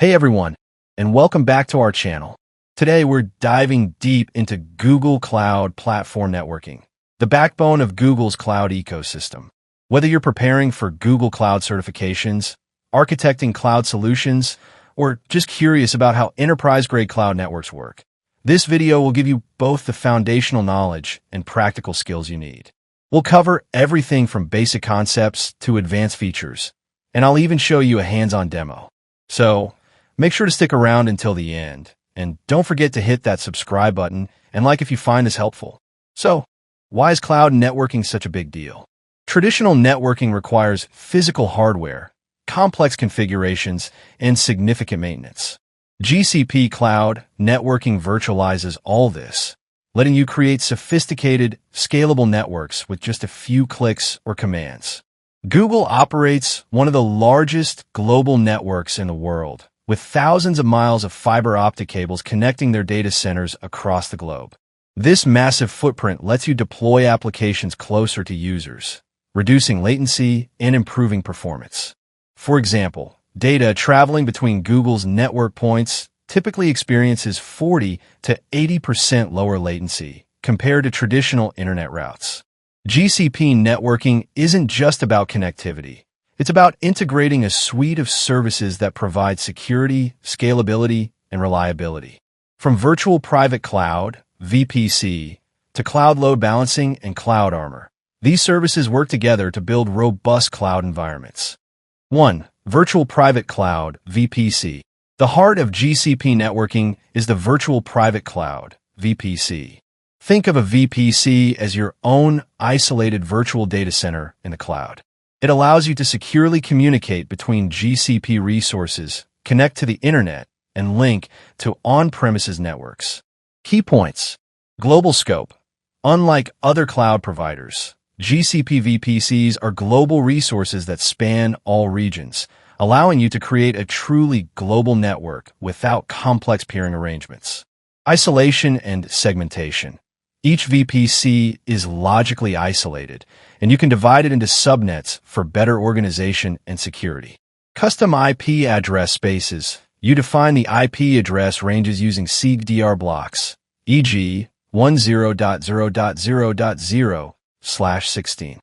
Hey everyone, and welcome back to our channel. Today we're diving deep into Google Cloud Platform Networking, the backbone of Google's cloud ecosystem. Whether you're preparing for Google Cloud certifications, architecting cloud solutions, or just curious about how enterprise-grade cloud networks work, this video will give you both the foundational knowledge and practical skills you need. We'll cover everything from basic concepts to advanced features, and I'll even show you a hands-on demo. So, make sure to stick around until the end, and don't forget to hit that subscribe button and like if you find this helpful. So, why is cloud networking such a big deal? Traditional networking requires physical hardware, complex configurations, and significant maintenance. GCP Cloud Networking virtualizes all this, letting you create sophisticated, scalable networks with just a few clicks or commands. Google operates one of the largest global networks in the world, with thousands of miles of fiber optic cables connecting their data centers across the globe. This massive footprint lets you deploy applications closer to users, reducing latency and improving performance. For example, data traveling between Google's network points typically experiences 40 to 80% lower latency compared to traditional internet routes. GCP networking isn't just about connectivity. It's about integrating a suite of services that provide security, scalability, and reliability. From virtual private cloud, VPC, to cloud load balancing and cloud armor, these services work together to build robust cloud environments. 1. Virtual private cloud, VPC. The heart of GCP networking is the virtual private cloud, VPC. Think of a VPC as your own isolated virtual data center in the cloud. It allows you to securely communicate between GCP resources, connect to the internet, and link to on-premises networks. Key points. Global scope. Unlike other cloud providers, GCP VPCs are global resources that span all regions, allowing you to create a truly global network without complex peering arrangements. Isolation and segmentation. Each VPC is logically isolated, and you can divide it into subnets for better organization and security. Custom IP address spaces. You define the IP address ranges using CDR blocks, e.g. 10.0.0.0/16.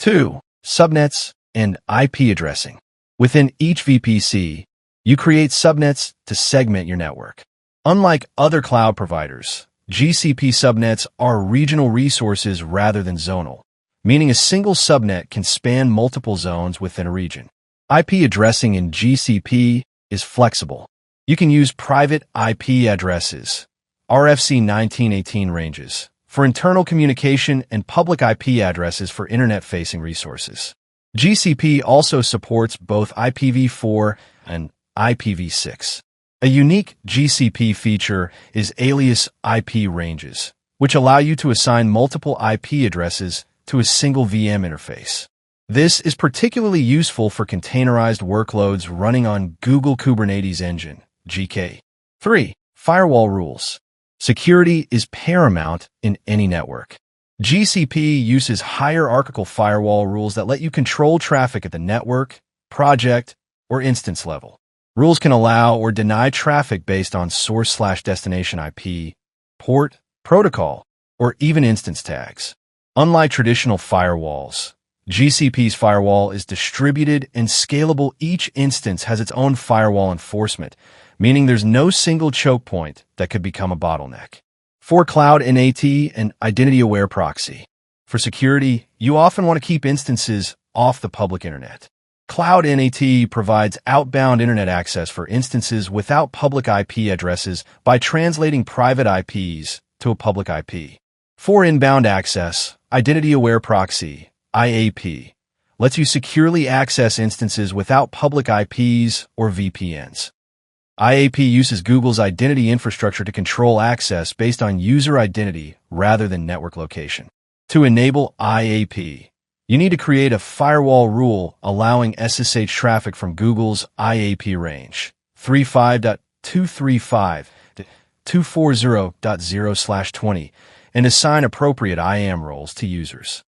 2. Subnets and IP addressing. Within each VPC, you create subnets to segment your network. Unlike other cloud providers, GCP subnets are regional resources rather than zonal, meaning a single subnet can span multiple zones within a region. IP addressing in GCP is flexible. You can use private IP addresses, RFC 1918 ranges, for internal communication and public IP addresses for internet-facing resources. GCP also supports both IPv4 and IPv6. A unique GCP feature is alias IP ranges, which allow you to assign multiple IP addresses to a single VM interface. This is particularly useful for containerized workloads running on Google Kubernetes Engine, GK. 3. Firewall rules. Security is paramount in any network. GCP uses hierarchical firewall rules that let you control traffic at the network, project, or instance level. Rules can allow or deny traffic based on source/destination IP, port, protocol, or even instance tags. Unlike traditional firewalls, GCP's firewall is distributed and scalable. Each instance has its own firewall enforcement, meaning there's no single choke point that could become a bottleneck. 4. Cloud NAT and identity-aware proxy. For security, you often want to keep instances off the public internet. Cloud NAT provides outbound internet access for instances without public IP addresses by translating private IPs to a public IP. For inbound access, Identity-Aware Proxy, IAP, lets you securely access instances without public IPs or VPNs. IAP uses Google's identity infrastructure to control access based on user identity rather than network location. To enable IAP, you need to create a firewall rule allowing SSH traffic from Google's IAP range, 35.235.240.0/20, and assign appropriate IAM roles to users.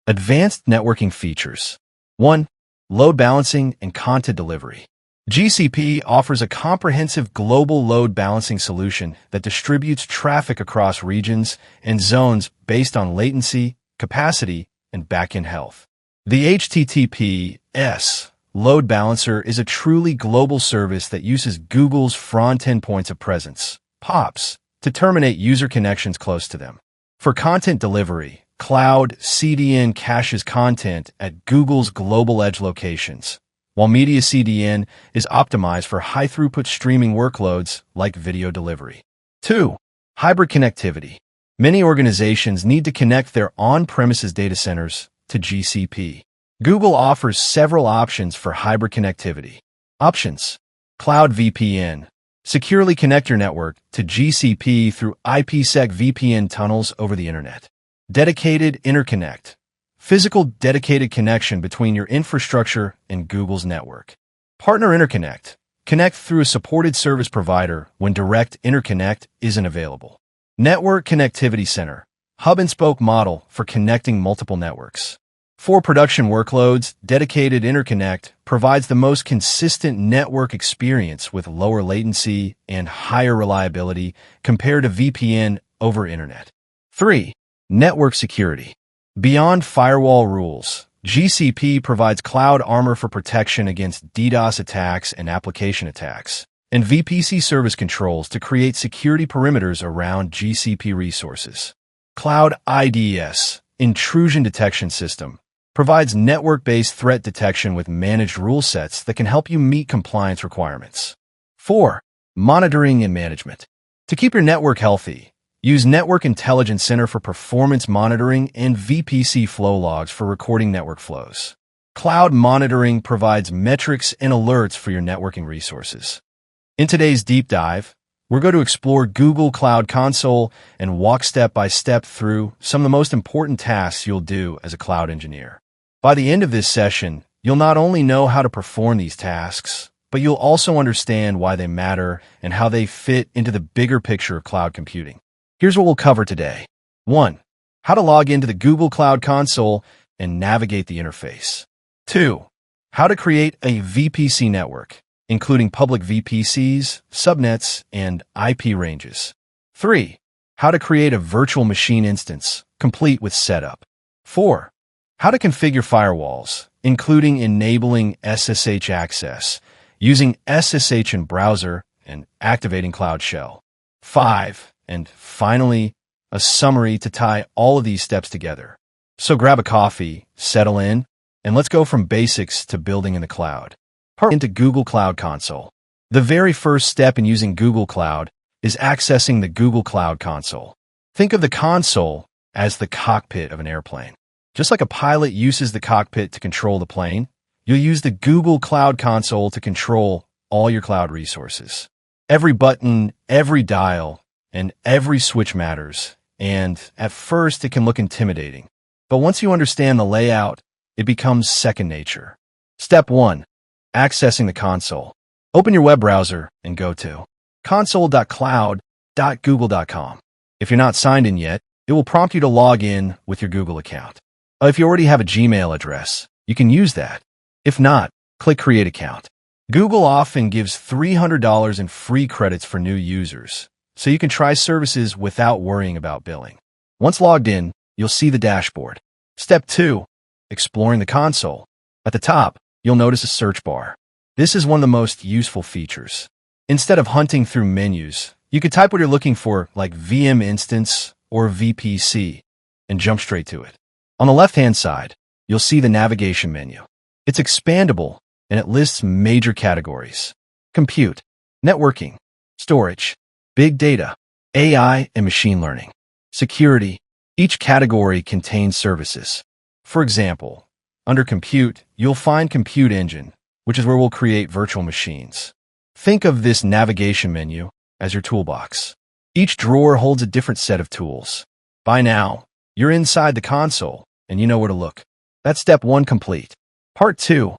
Advanced networking features. 1. Load balancing and content delivery. GCP offers a comprehensive global load balancing solution that distributes traffic across regions and zones based on latency, capacity, and backend health. The HTTPS load balancer is a truly global service that uses Google's front-end points of presence, POPs, to terminate user connections close to them. For content delivery, Cloud CDN caches content at Google's global edge locations, while Media CDN is optimized for high-throughput streaming workloads like video delivery. 2. Hybrid connectivity. Many organizations need to connect their on-premises data centers to GCP. Google offers several options for hybrid connectivity. Options: Cloud VPN. Securely connect your network to GCP through IPsec VPN tunnels over the internet. Dedicated interconnect. Physical dedicated connection between your infrastructure and Google's network. Partner interconnect. Connect through a supported service provider when direct interconnect isn't available. Network Connectivity Center. Hub-and-spoke model for connecting multiple networks. For production workloads, dedicated interconnect provides the most consistent network experience with lower latency and higher reliability compared to VPN over internet. 3. Network security. Beyond firewall rules, GCP provides cloud armor for protection against DDoS attacks and application attacks, and VPC service controls to create security perimeters around GCP resources. Cloud IDS, Intrusion Detection System, provides network-based threat detection with managed rule sets that can help you meet compliance requirements. 4. Monitoring and management. To keep your network healthy, use Network Intelligence Center for performance monitoring and VPC flow logs for recording network flows. Cloud monitoring provides metrics and alerts for your networking resources. In today's deep dive, we're going to explore Google Cloud Console and walk step by step through some of the most important tasks you'll do as a cloud engineer. By the end of this session, you'll not only know how to perform these tasks, but you'll also understand why they matter and how they fit into the bigger picture of cloud computing. Here's what we'll cover today. 1. How to log into the Google Cloud Console and navigate the interface. 2. How to create a VPC network, including public VPCs, subnets, and IP ranges. 3. How to create a virtual machine instance, complete with setup. 4. How to configure firewalls, including enabling SSH access, using SSH in browser, and activating Cloud Shell. 5. And finally, a summary to tie all of these steps together. So grab a coffee, settle in, and let's go from basics to building in the cloud. Part into Google Cloud Console. The very first step in using Google Cloud is accessing the Google Cloud Console. Think of the console as the cockpit of an airplane. Just like a pilot uses the cockpit to control the plane, you'll use the Google Cloud Console to control all your cloud resources. Every button, every dial, and every switch matters, and at first it can look intimidating. But once you understand the layout, it becomes second nature. Step 1. Accessing the console. Open your web browser and go to console.cloud.google.com. If you're not signed in yet, it will prompt you to log in with your Google account. If you already have a Gmail address, you can use that. If not, click Create Account. Google often gives $300 in free credits for new users, so you can try services without worrying about billing. Once logged in, you'll see the dashboard. Step 2. Exploring the console. At the top, you'll notice a search bar. This is one of the most useful features. Instead of hunting through menus, you could type what you're looking for, like VM instance or VPC, and jump straight to it. On the left-hand side, you'll see the navigation menu. It's expandable, and it lists major categories: compute, networking, storage, big data, AI and machine learning, security. Each category contains services. For example, under compute, you'll find Compute Engine, which is where we'll create virtual machines. Think of this navigation menu as your toolbox. Each drawer holds a different set of tools. By now, you're inside the console, and you know where to look. That's step 1 complete. Part 2.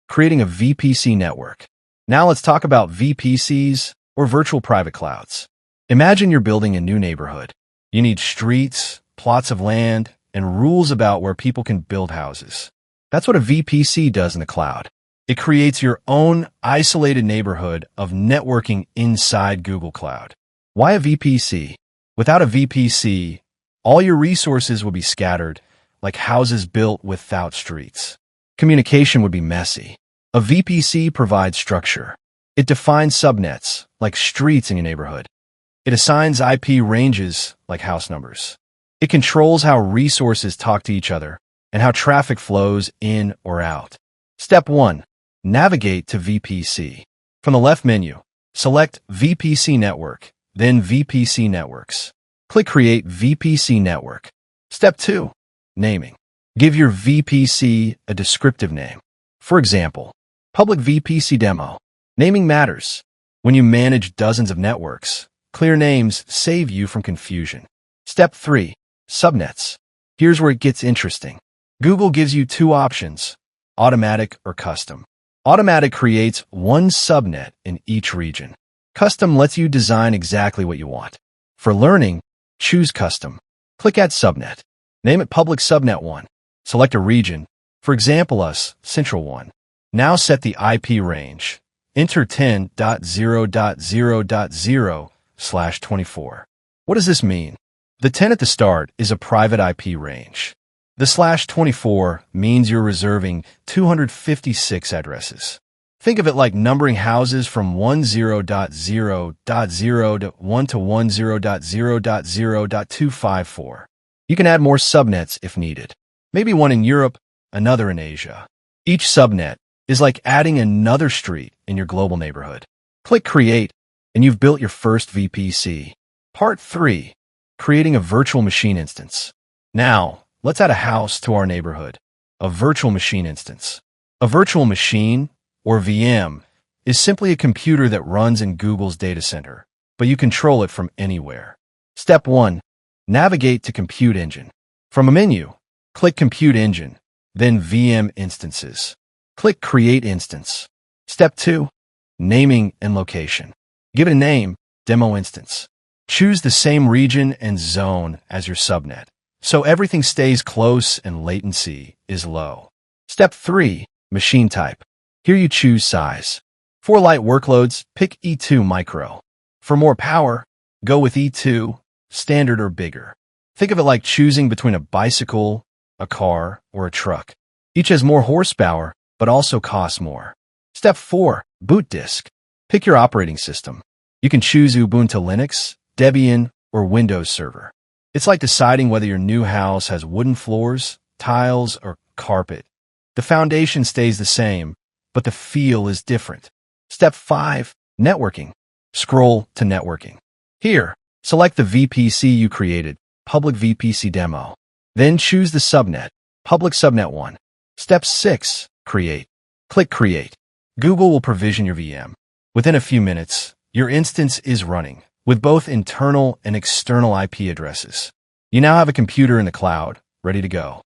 Creating a VPC network. Now let's talk about VPCs, or virtual private clouds. Imagine you're building a new neighborhood. You need streets, plots of land, and rules about where people can build houses. That's what a VPC does in the cloud. It creates your own isolated neighborhood of networking inside Google Cloud. Why a VPC? Without a VPC, all your resources would be scattered, like houses built without streets. Communication would be messy. A VPC provides structure. It defines subnets, like streets in your neighborhood. It assigns IP ranges, like house numbers. It controls how resources talk to each other and how traffic flows in or out. Step 1. Navigate to VPC. From the left menu, select VPC Network, then VPC Networks. Click Create VPC Network. Step 2. Naming. Give your VPC a descriptive name. For example, Public VPC Demo. Naming matters. When you manage dozens of networks, clear names save you from confusion. Step 3. Subnets. Here's where it gets interesting. Google gives you two options, automatic or custom. Automatic creates one subnet in each region. Custom lets you design exactly what you want. For learning, choose Custom. Click Add Subnet. Name it Public Subnet 1. Select a region, for example us, Central 1. Now set the IP range. Enter 10.0.0.0/24. What does this mean? The 10 at the start is a private IP range. The /24 means you're reserving 256 addresses. Think of it like numbering houses from 10.0.0 to 10.0.0.254. You can add more subnets if needed. Maybe one in Europe, another in Asia. Each subnet is like adding another street in your global neighborhood. Click Create, and you've built your first VPC. Part 3. Creating a virtual machine instance. Now, let's add a house to our neighborhood. A virtual machine instance. A virtual machine, or VM, is simply a computer that runs in Google's data center, but you control it from anywhere. Step 1. Navigate to Compute Engine. From a menu, click Compute Engine, then VM Instances. Click Create Instance. Step 2. Naming and Location. Give it a name, Demo Instance. Choose the same region and zone as your subnet, so everything stays close and latency is low. Step 3. Machine Type. Here you choose size. For light workloads, pick E2 Micro. For more power, go with E2, Standard or bigger. Think of it like choosing between a bicycle, a car, or a truck. Each has more horsepower, but also costs more. Step 4. Boot Disk. Pick your operating system. You can choose Ubuntu Linux, Debian, or Windows Server. It's like deciding whether your new house has wooden floors, tiles, or carpet. The foundation stays the same, but the feel is different. Step 5. Networking. Scroll to Networking. Here, select the VPC you created, Public VPC Demo. Then choose the subnet, Public Subnet 1. Step 6. Create. Click Create. Google will provision your VM. Within a few minutes, your instance is running, with both internal and external IP addresses. You now have a computer in the cloud, ready to go.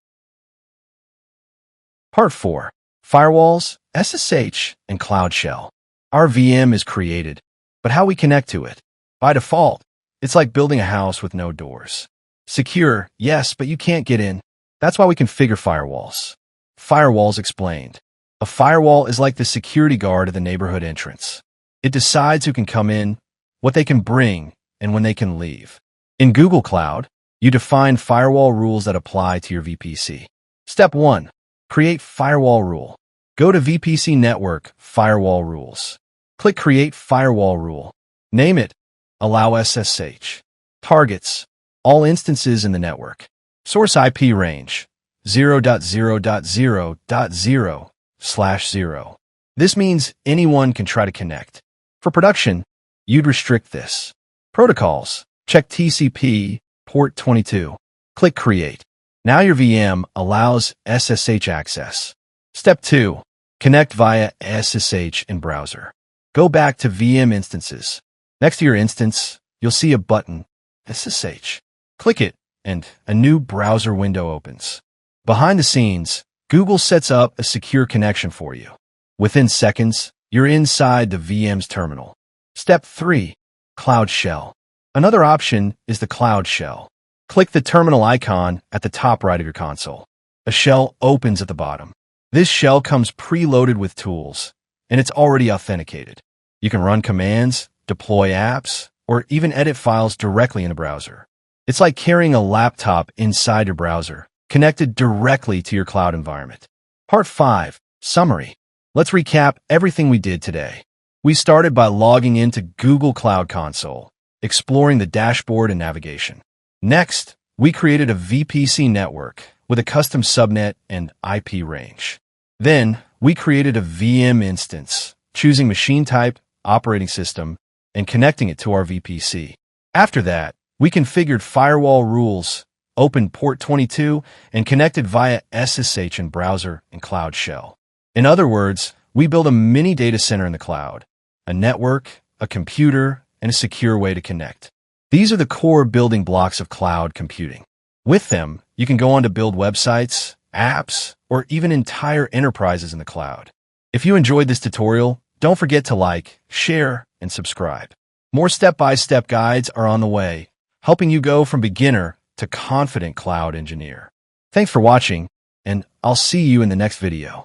Part 4. Firewalls, SSH, and Cloud Shell. Our VM is created, but how we connect to it? By default, it's like building a house with no doors. Secure, yes, but you can't get in. That's why we configure firewalls. Firewalls explained. A firewall is like the security guard at the neighborhood entrance. It decides who can come in, what they can bring, and when they can leave. In Google Cloud, you define firewall rules that apply to your VPC. Step 1. Create firewall rule. Go to VPC Network, Firewall Rules. Click Create Firewall Rule. Name it Allow SSH. Targets. All instances in the network. Source IP range 0.0.0.0/0. This means anyone can try to connect. For production, you'd restrict this. Protocols. Check TCP, port 22. Click Create. Now your VM allows SSH access. Step 2. Connect via SSH in browser. Go back to VM Instances. Next to your instance, you'll see a button, SSH. Click it, and a new browser window opens. Behind the scenes, Google sets up a secure connection for you. Within seconds, you're inside the VM's terminal. Step 3. Cloud Shell. Another option is the Cloud Shell. Click the terminal icon at the top right of your console. A shell opens at the bottom. This shell comes preloaded with tools, and it's already authenticated. You can run commands, deploy apps, or even edit files directly in a browser. It's like carrying a laptop inside your browser, connected directly to your cloud environment. Part 5. Summary. Let's recap everything we did today. We started by logging into Google Cloud Console, exploring the dashboard and navigation. Next, we created a VPC network with a custom subnet and IP range. Then, we created a VM instance, choosing machine type, operating system, and connecting it to our VPC. After that, we configured firewall rules, opened port 22, and connected via SSH in browser and Cloud Shell. In other words, we built a mini data center in the cloud, a network, a computer, and a secure way to connect. These are the core building blocks of cloud computing. With them, you can go on to build websites, apps, or even entire enterprises in the cloud. If you enjoyed this tutorial, don't forget to like, share, and subscribe. More step-by-step guides are on the way, helping you go from beginner to confident cloud engineer. Thanks for watching, and I'll see you in the next video.